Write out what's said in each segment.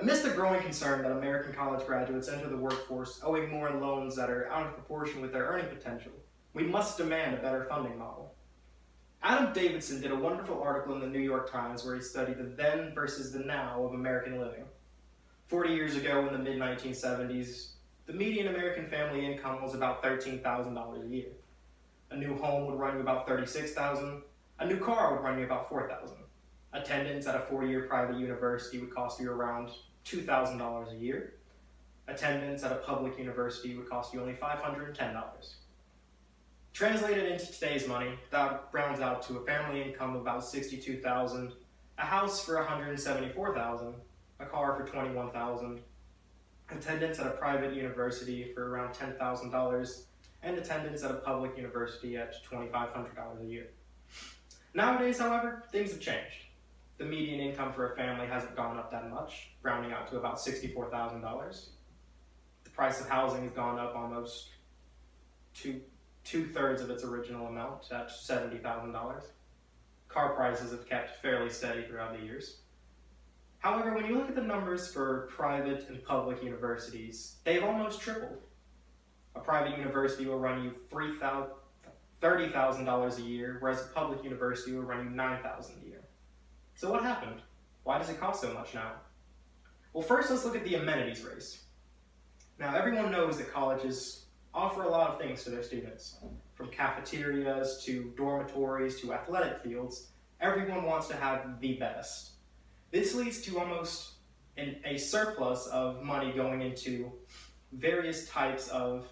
Amidst the growing concern that American college graduates enter the workforce owing more in loans that are out of proportion with their earning potential, we must demand a better funding model. Adam Davidson did a wonderful article in the New York Times where he studied the then versus the now of American living. 40 years ago, in the mid-1970s, the median American family income was about $13,000 a year. A new home would run you about $36,000. A new car would run you about $4,000. Attendance at a 4-year private university would cost you around $2,000 a year. Attendance at a public university would cost you only $510. Translated into today's money, that rounds out to a family income of about $62,000, a house for $174,000, a car for $21,000, attendance at a private university for around $10,000, and attendance at a public university at $2,500 a year. Nowadays, however, things have changed. The median income for a family hasn't gone up that much, rounding out to about $64,000. The price of housing has gone up almost two-thirds of its original amount at $70,000. Car prices have kept fairly steady throughout the years. However, when you look at the numbers for private and public universities, they've almost tripled. A private university will run you $30,000 a year, whereas a public university will run you $9,000 a year. So what happened? Why does it cost so much now? Well, first let's look at the amenities race. Now, everyone knows that colleges offer a lot of things to their students. From cafeterias to dormitories to athletic fields, everyone wants to have the best. This leads to almost a surplus of money going into various types of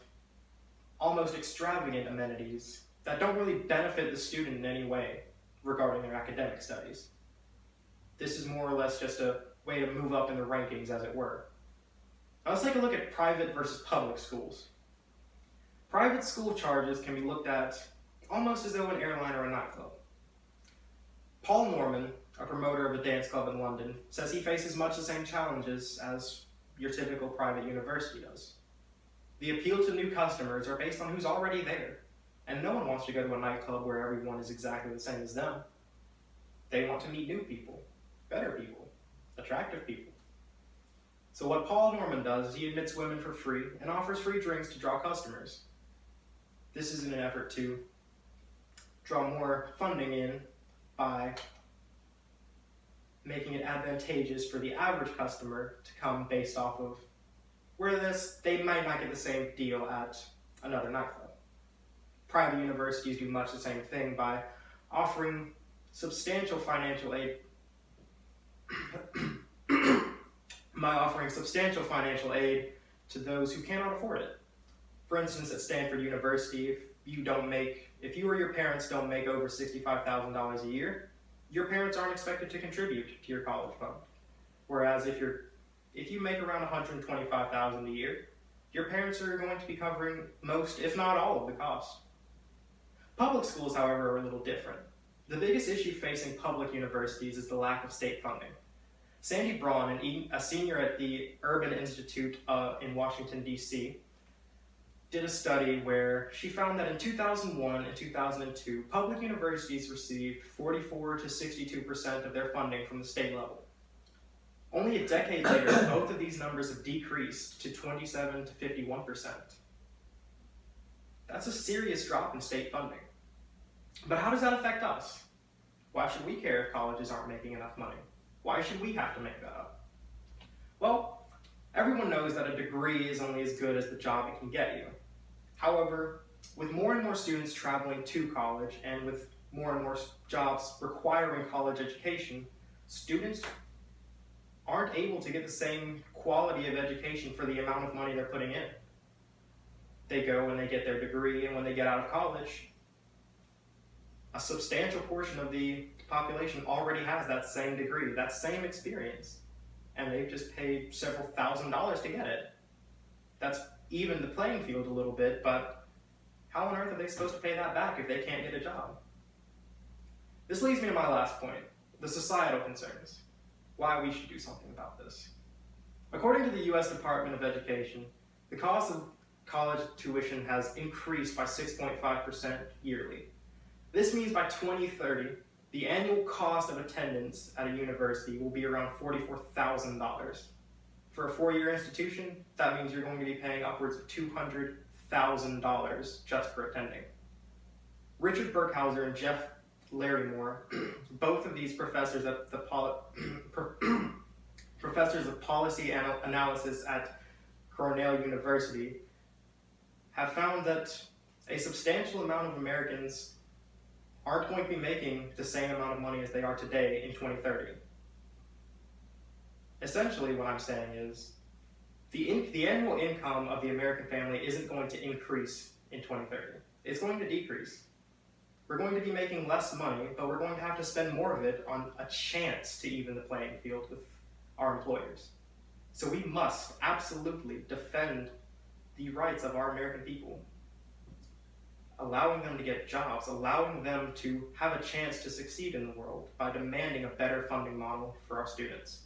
almost extravagant amenities that don't really benefit the student in any way regarding their academic studies. This is more or less just a way to move up in the rankings, as it were. Now let's take a look at private versus public schools. Private school charges can be looked at almost as though an airline or a nightclub. Paul Norman, a promoter of a dance club in London, says he faces much the same challenges as your typical private university does. The appeal to new customers are based on who's already there, and no one wants to go to a nightclub where everyone is exactly the same as them. They want to meet new people, better people, attractive people. So what Paul Norman does is he admits women for free and offers free drinks to draw customers. This is in an effort to draw more funding in by making it advantageous for the average customer to come based off of whereas they might not get the same deal at another nightclub. Private universities do much the same thing by offering substantial financial aid to those who cannot afford it. For instance, at Stanford University, if you or your parents don't make over $65,000 a year, your parents aren't expected to contribute to your college fund. Whereas if you make around $125,000 a year, your parents are going to be covering most, if not all, of the cost. Public schools, however, are a little different. The biggest issue facing public universities is the lack of state funding. Sandy Braun, a senior at the Urban Institute in Washington, D.C., did a study where she found that in 2001 and 2002, public universities received 44 to 62% of their funding from the state level. Only a decade later, both of these numbers have decreased to 27 to 51%. That's a serious drop in state funding. But how does that affect us? Why should we care if colleges aren't making enough money? Why should we have to make that up? Well, everyone knows that a degree is only as good as the job it can get you. However, with more and more students traveling to college and with more and more jobs requiring college education, students aren't able to get the same quality of education for the amount of money they're putting in. They go and they get their degree, and when they get out of college, a substantial portion of the population already has that same degree, that same experience, and they've just paid several $1,000s to get it. That's evened the playing field a little bit, but how on earth are they supposed to pay that back if they can't get a job? This leads me to my last point, the societal concerns. Why we should do something about this. According to the U.S. Department of Education, the cost of college tuition has increased by 6.5% yearly. This means by 2030, the annual cost of attendance at a university will be around $44,000. For a 4-year institution, that means you're going to be paying upwards of $200,000 just for attending. Richard Burkhauser and Jeff Larrymore, both of these professors at the professors of policy analysis at Cornell University, have found that a substantial amount of Americans aren't going to be making the same amount of money as they are today in 2030. Essentially, what I'm saying is the annual income of the American family isn't going to increase in 2030. It's going to decrease. We're going to be making less money, but we're going to have to spend more of it on a chance to even the playing field with our employers. So we must absolutely defend the rights of our American people, allowing them to get jobs, allowing them to have a chance to succeed in the world by demanding a better funding model for our students.